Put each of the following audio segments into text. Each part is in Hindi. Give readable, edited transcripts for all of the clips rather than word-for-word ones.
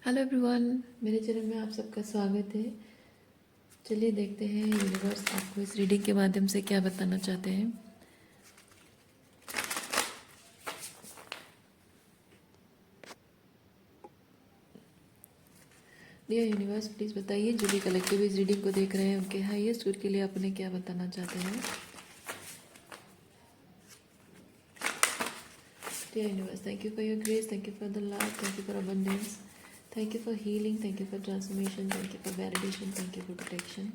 हेलो एवरीवन, मेरे चैनल में आप सबका स्वागत है। चलिए देखते हैं यूनिवर्स आपको इस रीडिंग के माध्यम से क्या बताना चाहते हैं। डियर यूनिवर्स, प्लीज़ बताइए जो भी कलेक्टिव इस रीडिंग को देख रहे हैं उनके हाईएस्ट गुड के लिए आपने क्या बताना चाहते हैं। Dear universe, thank you for your grace, thank you for the love, thank you for abundance, thank you for healing, thank you for transformation, thank you for validation, thank you for protection,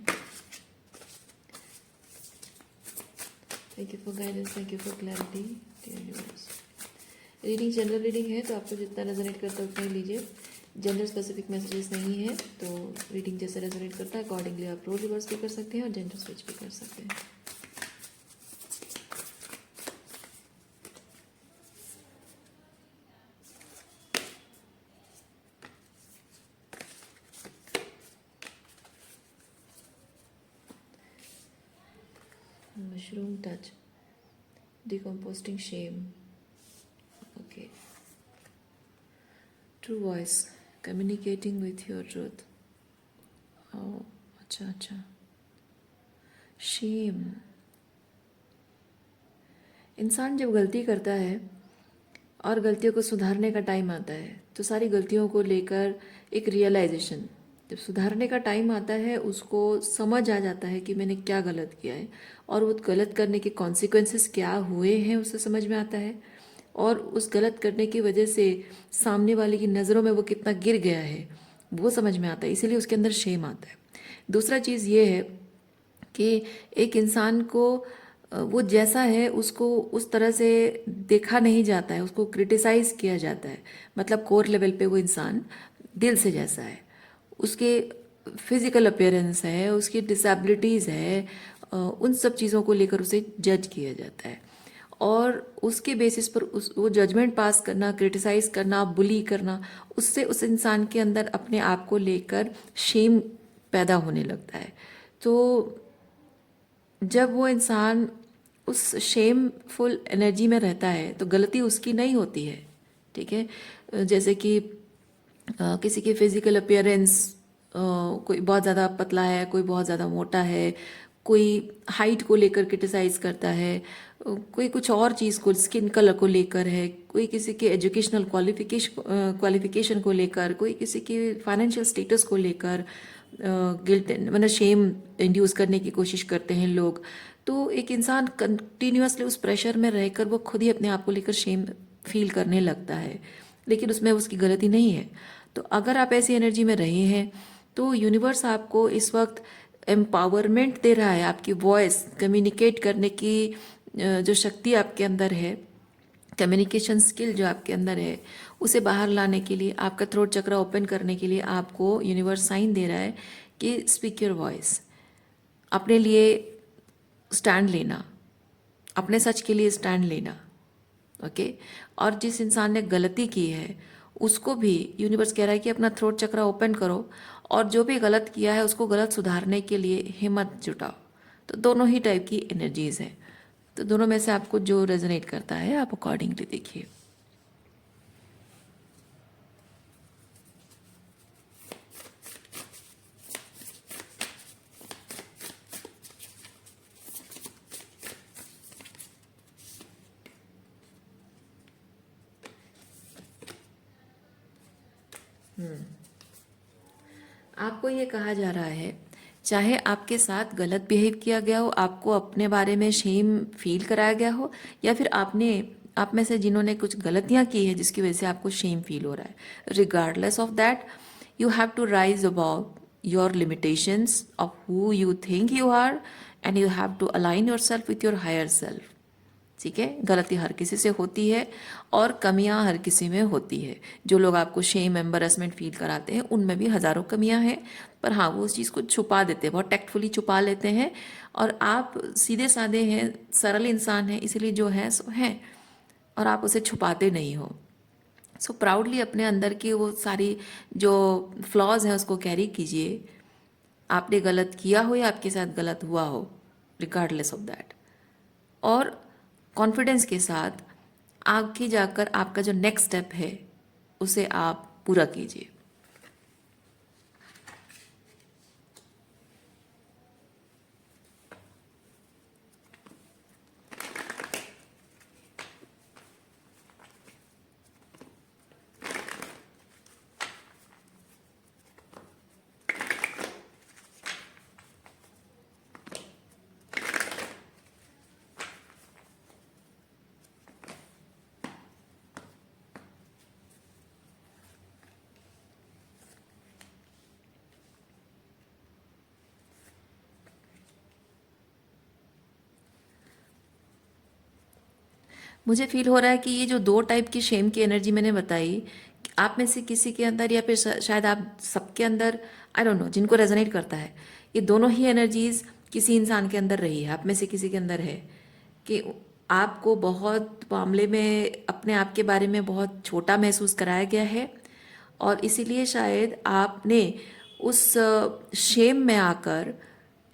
thank you for guidance, thank you for clarity. Dear universe, reading general reading है तो आपको जितना रेजोनेट करता है उतना ही लीजिए। जेंडर स्पेसिफिक मैसेजेस नहीं है, तो रीडिंग जैसे रेजोनेट करता है अकॉर्डिंगली आप रोल रिवर्स भी कर सकते हैं और जेंडर स्विच भी कर सकते हैं। Mushroom touch, decomposing shame, okay. True voice, communicating with your truth. अच्छा अच्छा। शेम, इंसान जब गलती करता है और गलतियों को सुधारने का टाइम आता है तो सारी गलतियों को लेकर एक रियलाइजेशन, जब सुधारने का टाइम आता है उसको समझ आ जाता है कि मैंने क्या गलत किया है और वो गलत करने के कॉन्सिक्वेंसेस क्या हुए हैं उसे समझ में आता है, और उस गलत करने की वजह से सामने वाले की नज़रों में वो कितना गिर गया है वो समझ में आता है, इसीलिए उसके अंदर शेम आता है। दूसरा चीज़ ये है कि एक इंसान को वो जैसा है उसको उस तरह से देखा नहीं जाता है, उसको क्रिटिसाइज किया जाता है। मतलब कोर लेवल पे वो इंसान दिल से जैसा है, उसके फिजिकल अपीयरेंस है, उसकी डिसेबिलिटीज़ है, उन सब चीज़ों को लेकर उसे जज किया जाता है और उसके बेसिस पर उस वो जजमेंट पास करना, क्रिटिसाइज करना, बुली करना, उससे उस इंसान के अंदर अपने आप को लेकर शेम पैदा होने लगता है। तो जब वो इंसान उस शेमफुल एनर्जी में रहता है तो गलती उसकी नहीं होती है, ठीक है। जैसे कि किसी की फिजिकल अपीयरेंस, कोई बहुत ज़्यादा पतला है, कोई बहुत ज़्यादा मोटा है, कोई हाइट को लेकर क्रिटिसाइज करता है, कोई कुछ और चीज़ को, स्किन कलर को लेकर है, कोई किसी के एजुकेशनल क्वालिफिकेशन को लेकर, कोई किसी की फाइनेंशियल स्टेटस को लेकर गिल्ट मतलब शेम इंड्यूस करने की कोशिश करते हैं लोग। तो एक इंसान कंटिन्यूसली उस प्रेशर में रहकर वो खुद ही अपने आप को लेकर शेम फील करने लगता है, लेकिन उसमें उसकी गलती नहीं है। तो अगर आप ऐसी एनर्जी में रहे हैं तो यूनिवर्स आपको इस वक्त एम्पावरमेंट दे रहा है, आपकी वॉइस कम्युनिकेट करने की जो शक्ति आपके अंदर है, कम्युनिकेशन स्किल जो आपके अंदर है उसे बाहर लाने के लिए, आपका थ्रोट चक्र ओपन करने के लिए आपको यूनिवर्स साइन दे रहा है कि स्पीक योर वॉइस, अपने लिए स्टैंड लेना, अपने सच के लिए स्टैंड लेना, ओके। और जिस इंसान ने गलती की है उसको भी यूनिवर्स कह रहा है कि अपना थ्रोट चक्र ओपन करो और जो भी गलत किया है उसको गलत सुधारने के लिए हिम्मत जुटाओ। तो दोनों ही टाइप की एनर्जीज हैं, तो दोनों में से आपको जो रेजोनेट करता है आप अकॉर्डिंगली देखिए। आपको ये कहा जा रहा है, चाहे आपके साथ गलत बिहेव किया गया हो, आपको अपने बारे में शेम फील कराया गया हो, या फिर आप में से जिन्होंने कुछ गलतियां की है जिसकी वजह से आपको शेम फील हो रहा है, regardless of that you have to rise about your limitations of who you think you are and you have to align your self with your higher self. ठीक है, गलती हर किसी से होती है और कमियां हर किसी में होती है। जो लोग आपको शेम एम्बरसमेंट फील कराते हैं उनमें भी हज़ारों कमियां हैं, पर हाँ वो उस चीज़ को छुपा देते हैं, बहुत टैक्टफुली छुपा लेते हैं। और आप सीधे साधे हैं, सरल इंसान हैं, इसलिए जो है सो है और आप उसे छुपाते नहीं हो। सो प्राउडली अपने अंदर की वो सारी जो फ्लॉज हैं उसको कैरी कीजिए, आपने गलत किया हो या आपके साथ गलत हुआ हो, रिगार्डलेस ऑफ दैट। और कॉन्फिडेंस के साथ आगे जाकर आपका जो नेक्स्ट स्टेप है उसे आप पूरा कीजिए। मुझे फील हो रहा है कि ये जो दो टाइप की शेम की एनर्जी मैंने बताई, आप में से किसी के अंदर या फिर शायद आप सबके अंदर, आई डोंट नो, जिनको रेजोनेट करता है, ये दोनों ही एनर्जीज किसी इंसान के अंदर रही है, आप में से किसी के अंदर है कि आपको बहुत मामले में अपने आप के बारे में बहुत छोटा महसूस कराया गया है, और इसीलिए शायद आपने उस शेम में आकर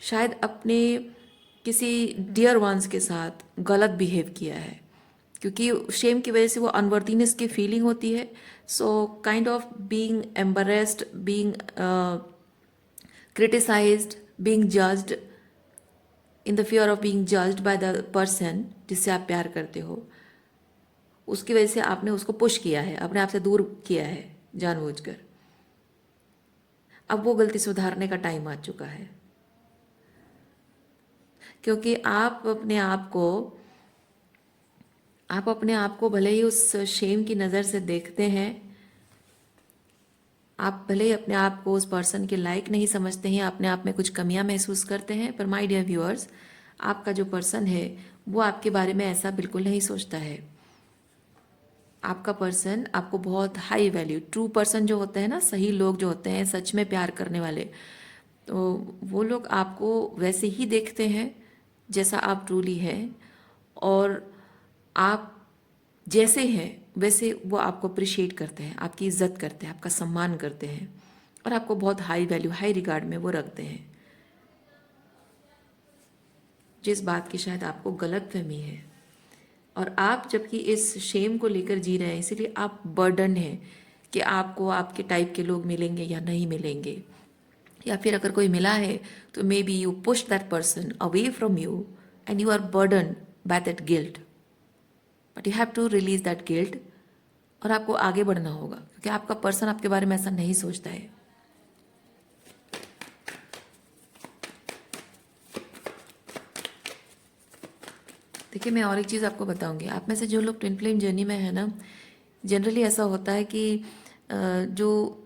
शायद अपने किसी डियर वंस के साथ गलत बिहेव किया है, क्योंकि शेम की वजह से वो अनवर्दीनेस की फीलिंग होती है। So kind of being embarrassed, being criticised, being judged, in the fear of being judged by the person जिससे आप प्यार करते हो, उसकी वजह से आपने उसको पुश किया है, अपने आप से दूर किया है जानबूझकर। अब वो गलती सुधारने का टाइम आ चुका है, क्योंकि आप अपने आप को भले ही उस शेम की नज़र से देखते हैं, आप भले ही अपने आप को उस पर्सन के लायक नहीं समझते हैं, अपने आप में कुछ कमियां महसूस करते हैं, पर माय डियर व्यूअर्स, आपका जो पर्सन है वो आपके बारे में ऐसा बिल्कुल नहीं सोचता है। आपका पर्सन आपको बहुत हाई वैल्यू, ट्रू पर्सन जो होते हैं ना, सही लोग जो होते हैं, सच में प्यार करने वाले, तो वो लोग आपको वैसे ही देखते हैं जैसा आप ट्रूली हैं, और आप जैसे हैं वैसे वो आपको अप्रिशिएट करते हैं, आपकी इज्जत करते हैं, आपका सम्मान करते हैं, और आपको बहुत हाई वैल्यू, हाई रिगार्ड में वो रखते हैं, जिस बात की शायद आपको गलत फहमी है। और आप जबकि इस शेम को लेकर जी रहे हैं, इसीलिए आप बर्डन हैं कि आपको आपके टाइप के लोग मिलेंगे या नहीं मिलेंगे, या फिर अगर कोई मिला है तो maybe you push that person away from you and you are burden by that guilt, but you have to release that guilt, और आपको आगे बढ़ना होगा, क्योंकि आपका पर्सन आपके बारे में ऐसा नहीं सोचता है। देखिए, मैं और एक चीज़ आपको बताऊंगी, आप में से जो लोग ट्विन फ्लेम जर्नी में है ना, जनरली ऐसा होता है कि जो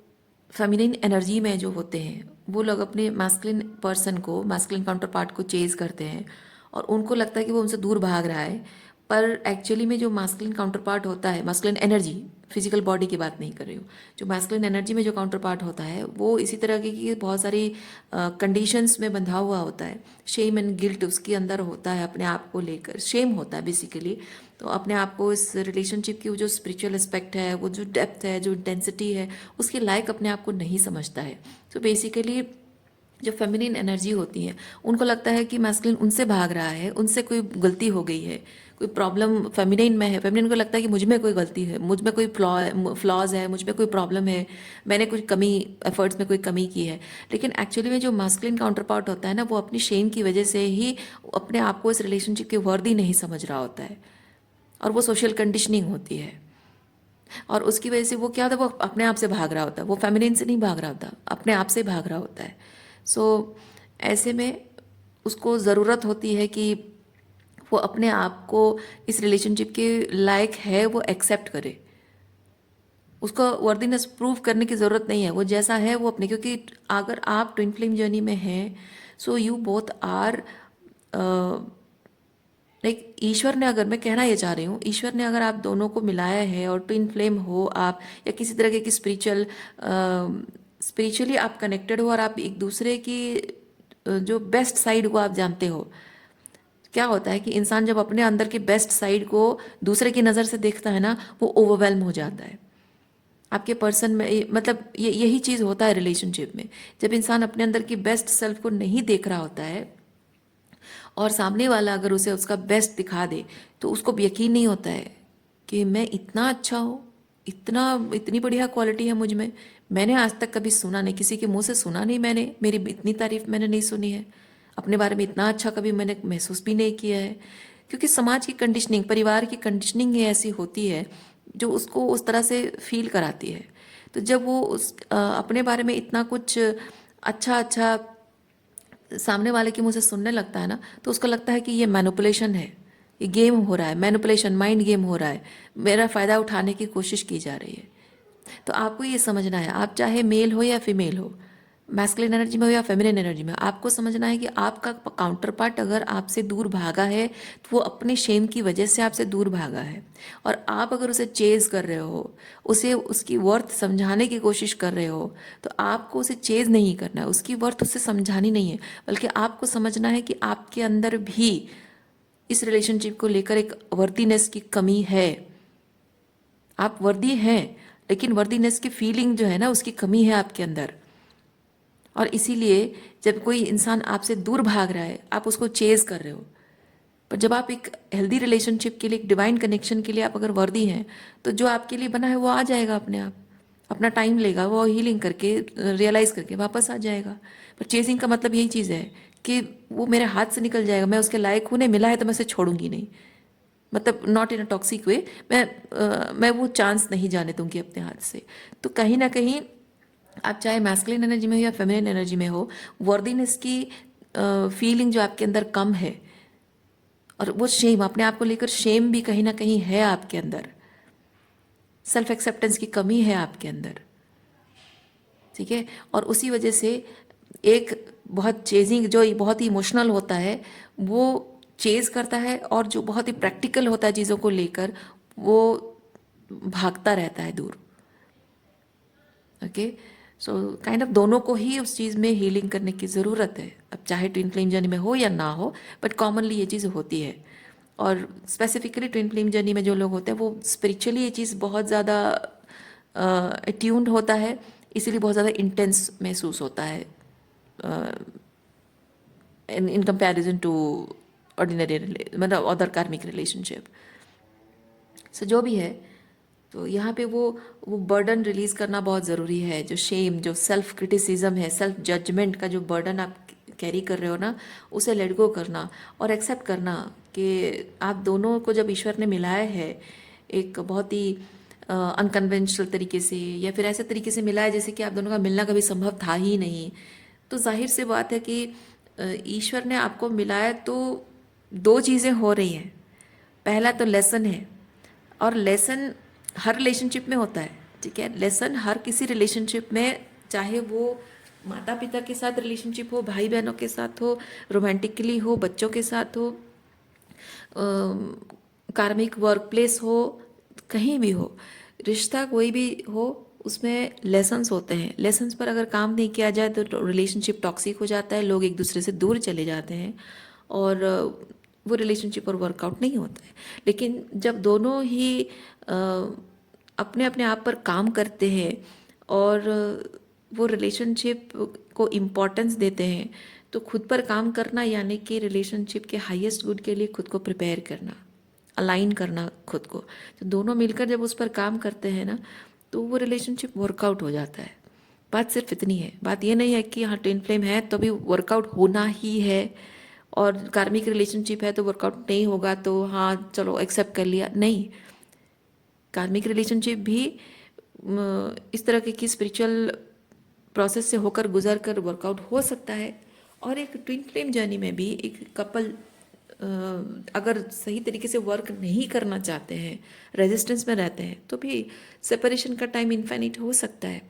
फेमिनिन एनर्जी में जो होते हैं वो लोग अपने मैस्कुलिन पर्सन को, मैस्कुलिन काउंटर पार्ट को चेज करते हैं, और उनको लगता है कि वो उनसे दूर भाग रहा है, पर एक्चुअली में जो मैस्कुलिन काउंटर पार्ट होता है, मैस्कुलिन एनर्जी, फिजिकल बॉडी की बात नहीं कर रही हूँ, जो मैस्कुलिन एनर्जी में जो काउंटर पार्ट होता है वो इसी तरह की बहुत सारी कंडीशंस में बंधा हुआ होता है। शेम एंड गिल्ट उसके अंदर होता है, अपने आप को लेकर शेम होता है बेसिकली। तो अपने आप को इस रिलेशनशिप की वो जो स्पिरिचुअल एस्पेक्ट है, वो जो डेप्थ है, जो इंटेंसिटी है, उसके लायक अपने आप को नहीं समझता है। तो बेसिकली जो फेमिनिन एनर्जी होती है उनको लगता है कि मैस्कुलिन उनसे भाग रहा है, उनसे कोई गलती हो गई है, कोई प्रॉब्लम फेमिनिन में है, फेमिनिन को लगता है कि मुझ में कोई गलती है, मुझ में कोई फ्लॉज है, मुझ में कोई प्रॉब्लम है, मैंने कुछ कमी, एफर्ट्स में कोई कमी की है। लेकिन एक्चुअली में जो मैस्कुलिन काउंटर पार्ट होता है ना, वो अपनी शेम की वजह से ही अपने आप को इस रिलेशनशिप के वर्दी नहीं समझ रहा होता है, और वो सोशल कंडीशनिंग होती है, और उसकी वजह से वो क्या होता है, वो अपने आप से भाग रहा होता है, वो फेमिनिन से नहीं भाग रहा होता, अपने आप से भाग रहा होता है। सो ऐसे में उसको ज़रूरत होती है कि वो अपने आप को इस रिलेशनशिप के लायक है वो एक्सेप्ट करे, उसको वर्दीनेस प्रूव करने की ज़रूरत नहीं है, वो जैसा है वो अपने, क्योंकि अगर आप ट्विन फ्लेम जर्नी में हैं, so you both are like, ईश्वर ने, अगर मैं कहना ये चाह रही हूँ, ईश्वर ने अगर आप दोनों को मिलाया है और ट्विन फ्लेम हो आप, या किसी तरह की स्पिरिचुअली आप कनेक्टेड हो, और आप एक दूसरे की जो बेस्ट साइड को आप जानते हो, क्या होता है कि इंसान जब अपने अंदर की बेस्ट साइड को दूसरे की नज़र से देखता है ना, वो ओवरवेल्म हो जाता है आपके पर्सन में। मतलब यही चीज़ होता है रिलेशनशिप में, जब इंसान अपने अंदर की बेस्ट सेल्फ को नहीं देख रहा होता है, और सामने वाला अगर उसे उसका बेस्ट दिखा दे, तो उसको यकीन नहीं होता है कि मैं इतना अच्छा हूँ, इतनी बढ़िया क्वालिटी है मुझ में, मैंने आज तक कभी सुना नहीं, किसी के मुंह से सुना नहीं मैंने, मेरी इतनी तारीफ मैंने नहीं सुनी है, अपने बारे में इतना अच्छा कभी मैंने महसूस भी नहीं किया है। क्योंकि समाज की कंडीशनिंग, परिवार की कंडीशनिंग ही ऐसी होती है जो उसको उस तरह से फील कराती है। तो जब वो अपने बारे में इतना कुछ अच्छा अच्छा सामने वाले के मुंह से सुनने लगता है ना, तो उसको लगता है कि ये मैनिपुलेशन है, ये गेम हो रहा है, मैनिपुलेशन, माइंड गेम हो रहा है, मेरा फ़ायदा उठाने की कोशिश की जा रही है। तो आपको ये समझना है, आप चाहे मेल हो या फीमेल हो, मैस्कुलिन एनर्जी में हो या फेमिनिन एनर्जी में, आपको समझना है कि आपका काउंटर पार्ट अगर आपसे दूर भागा है तो वो अपने शेम की वजह से आपसे दूर भागा है, और आप अगर उसे चेज कर रहे हो, उसे उसकी वर्थ समझाने की कोशिश कर रहे हो, तो आपको उसे चेज नहीं करना है, उसकी वर्थ उसे समझानी नहीं है, बल्कि आपको समझना है कि आपके अंदर भी इस रिलेशनशिप को लेकर एक वर्दीनेस की कमी है। आप वर्दी हैं, लेकिन वर्दीनेस की फीलिंग जो है ना, उसकी कमी है आपके अंदर। और इसीलिए जब कोई इंसान आपसे दूर भाग रहा है, आप उसको चेज कर रहे हो, पर जब आप एक हेल्दी रिलेशनशिप के लिए, एक डिवाइन कनेक्शन के लिए आप अगर वर्दी हैं, तो जो आपके लिए बना है वो आ जाएगा अपने आप। अपना टाइम लेगा, वो हीलिंग करके, रियलाइज करके वापस आ जाएगा। पर चेजिंग का मतलब यही चीज़ है कि वो मेरे हाथ से निकल जाएगा, मैं उसके लायक हूँ, नहीं मिला है तो मैं उसे छोड़ूंगी नहीं, मतलब नॉट इन अ टॉक्सिक वे, मैं वो चांस नहीं जाने दूंगी अपने हाथ से। तो कहीं ना कहीं आप चाहे मैस्कुलिन एनर्जी में हो या फेमिनिन एनर्जी में हो, वर्दीनेस की फीलिंग जो आपके अंदर कम है, और वो शेम, अपने आप को लेकर शेम भी कहीं ना कहीं है आपके अंदर, सेल्फ एक्सेप्टेंस की कमी है आपके अंदर, ठीक है। और उसी वजह से एक बहुत चेजिंग, जो बहुत ही इमोशनल होता है, वो चेज करता है, और जो बहुत ही प्रैक्टिकल होता है चीज़ों को लेकर, वो भागता रहता है दूर। ओके, सो काइंड ऑफ दोनों को ही उस चीज़ में हीलिंग करने की ज़रूरत है, अब चाहे ट्विन फ्लेम जर्नी में हो या ना हो, बट कॉमनली ये चीज़ होती है। और स्पेसिफिकली ट्विन फ्लेम जर्नी में जो लोग होते हैं, वो स्पिरिचुअली ये चीज़ बहुत ज़्यादा अट्यून्ड होता है, इसीलिए बहुत ज़्यादा इंटेंस महसूस होता है इन कंपैरिजन टू ऑर्डिनरी, मतलब अदर कार्मिक रिलेशनशिप। सो जो भी है, तो यहाँ पे वो बर्डन रिलीज करना बहुत ज़रूरी है, जो शेम, जो सेल्फ क्रिटिसिज्म है, सेल्फ जजमेंट का जो बर्डन आप कैरी कर रहे हो ना, उसे लेट गो करना और एक्सेप्ट करना कि आप दोनों को जब ईश्वर ने मिलाया है एक बहुत ही अनकन्वेंशनल तरीके से, या फिर ऐसे तरीके से मिला है जैसे कि आप दोनों का मिलना कभी संभव था ही नहीं, तो जाहिर सी बात है कि ईश्वर ने आपको मिलाया तो दो चीज़ें हो रही हैं। पहला तो लेसन है, और लेसन हर रिलेशनशिप में होता है, ठीक है। लेसन हर किसी रिलेशनशिप में, चाहे वो माता पिता के साथ रिलेशनशिप हो, भाई बहनों के साथ हो, रोमांटिकली हो, बच्चों के साथ हो, कार्मिक वर्क प्लेस हो, कहीं भी हो, रिश्ता कोई भी हो, उसमें लेसन्स होते हैं। लेसन्स पर अगर काम नहीं किया जाए तो रिलेशनशिप टॉक्सिक हो जाता है, लोग एक दूसरे से दूर चले जाते हैं, और वो रिलेशनशिप और वर्कआउट नहीं होता है। लेकिन जब दोनों ही अपने अपने आप पर काम करते हैं, और वो रिलेशनशिप को इम्पोर्टेंस देते हैं, तो खुद पर काम करना यानी कि रिलेशनशिप के हाईएस्ट गुड के लिए खुद को प्रिपेयर करना, अलाइन करना खुद को। तो दोनों मिलकर जब उस पर काम करते हैं ना, तो वो रिलेशनशिप वर्कआउट हो जाता है। बात सिर्फ इतनी है, बात ये नहीं है कि हाँ ट्विन फ्लेम है तो भी वर्कआउट होना ही है, और कार्मिक रिलेशनशिप है तो वर्कआउट नहीं होगा, तो हाँ चलो एक्सेप्ट कर लिया, नहीं। कार्मिक रिलेशनशिप भी इस तरह की स्पिरिचुअल प्रोसेस से होकर गुजर कर वर्कआउट हो सकता है। और एक ट्विन फ्लेम जर्नी में भी एक कपल अगर सही तरीके से वर्क नहीं करना चाहते हैं, रेजिस्टेंस में रहते हैं, तो भी सेपरेशन का टाइम इनफाइनिट हो सकता है।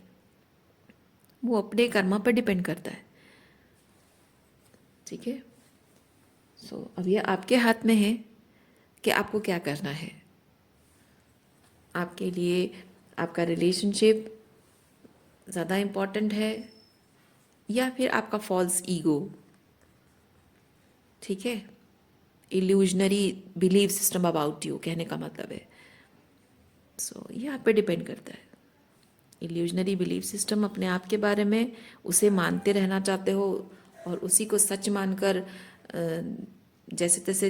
वो अपने कर्मा पर डिपेंड करता है, ठीक है। सो अब ये आपके हाथ में है कि आपको क्या करना है। आपके लिए आपका रिलेशनशिप ज़्यादा इम्पॉर्टेंट है, या फिर आपका फॉल्स ईगो, ठीक है। Illusionary believe system about you, कहने का मतलब है। सो ये आप पे डिपेंड करता है। इल्यूजनरी बिलीव सिस्टम अपने आप के बारे में, उसे मानते रहना चाहते हो, और उसी को सच मानकर जैसे तैसे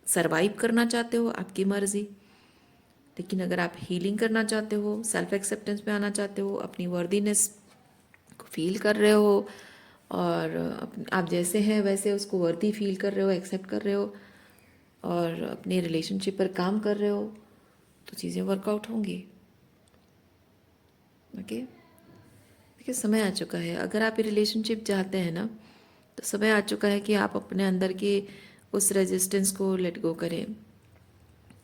सरवाइव करना चाहते हो, आपकी मर्जी। लेकिन अगर आप हीलिंग करना चाहते हो, सेल्फ एक्सेप्टेंस में आना चाहते हो, अपनी वर्दीनेस को फील कर रहे हो, और आप जैसे हैं वैसे उसको वर्दी फील कर रहे हो, एक्सेप्ट कर रहे हो, और अपने रिलेशनशिप पर काम कर रहे हो, तो चीज़ें वर्कआउट होंगी। ओके, देखिए समय आ चुका है। अगर आप ये रिलेशनशिप चाहते हैं ना, तो समय आ चुका है कि आप अपने अंदर की उस रेजिस्टेंस को लेट गो करें।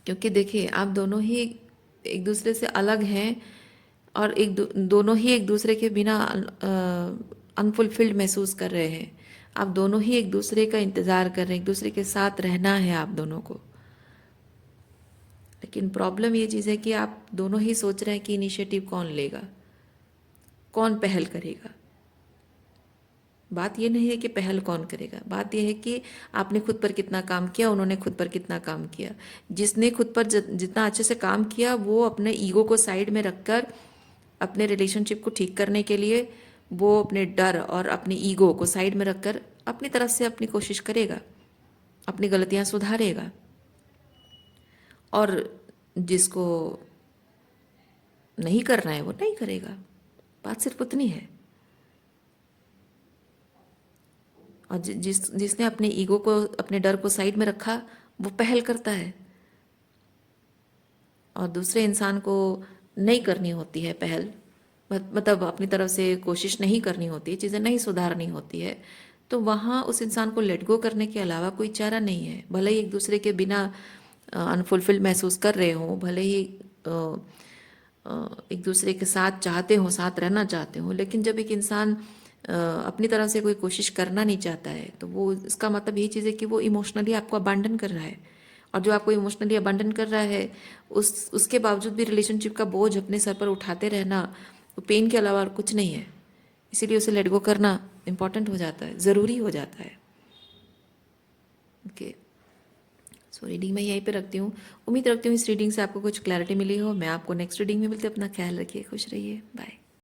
क्योंकि देखिए, आप दोनों ही एक दूसरे से अलग हैं, और दोनों ही एक दूसरे के बिना अनफुलफिल्ड महसूस कर रहे हैं, आप दोनों ही एक दूसरे का इंतज़ार कर रहे हैं, एक दूसरे के साथ रहना है आप दोनों को। लेकिन प्रॉब्लम ये चीज़ है कि आप दोनों ही सोच रहे हैं कि इनिशिएटिव कौन लेगा, कौन पहल करेगा। बात ये नहीं है कि पहल कौन करेगा, बात यह है कि आपने खुद पर कितना काम किया, उन्होंने खुद पर कितना काम किया। जिसने खुद पर जितना अच्छे से काम किया वो अपने ईगो को साइड में रखकर अपने रिलेशनशिप को ठीक करने के लिए वो अपने डर और अपने ईगो को साइड में रखकर अपनी तरफ से अपनी कोशिश करेगा, अपनी गलतियां सुधारेगा। और जिसको नहीं करना है वो नहीं करेगा। बात सिर्फ उतनी है। और जिसने अपने ईगो को, अपने डर को साइड में रखा, वो पहल करता है। और दूसरे इंसान को नहीं करनी होती है पहल, मतलब अपनी तरफ से कोशिश नहीं करनी होती है, चीज़ें नहीं सुधारनी होती है, तो वहाँ उस इंसान को लेट गो करने के अलावा कोई चारा नहीं है। भले ही एक दूसरे के बिना अनफुलफिल्ड महसूस कर रहे हों, भले ही एक दूसरे के साथ चाहते हो, साथ रहना चाहते हो, लेकिन जब एक इंसान अपनी तरफ से कोई कोशिश करना नहीं चाहता है तो वो, इसका मतलब यही चीज़ है कि वो इमोशनली आपको अबांडन कर रहा है। और जो आपको इमोशनली अबांडन कर रहा है, उसके बावजूद भी रिलेशनशिप का बोझ अपने सर पर उठाते रहना, वो पेन के अलावा और कुछ नहीं है। इसीलिए उसे लेट गो करना इम्पॉर्टेंट हो जाता है, ज़रूरी हो जाता है। ओके, सो रीडिंग मैं यहीं पे रखती हूँ। उम्मीद रखती हूँ इस रीडिंग से आपको कुछ क्लैरिटी मिली हो। मैं आपको नेक्स्ट रीडिंग में मिलती हूँ। अपना ख्याल रखिए, खुश रहिए, बाय।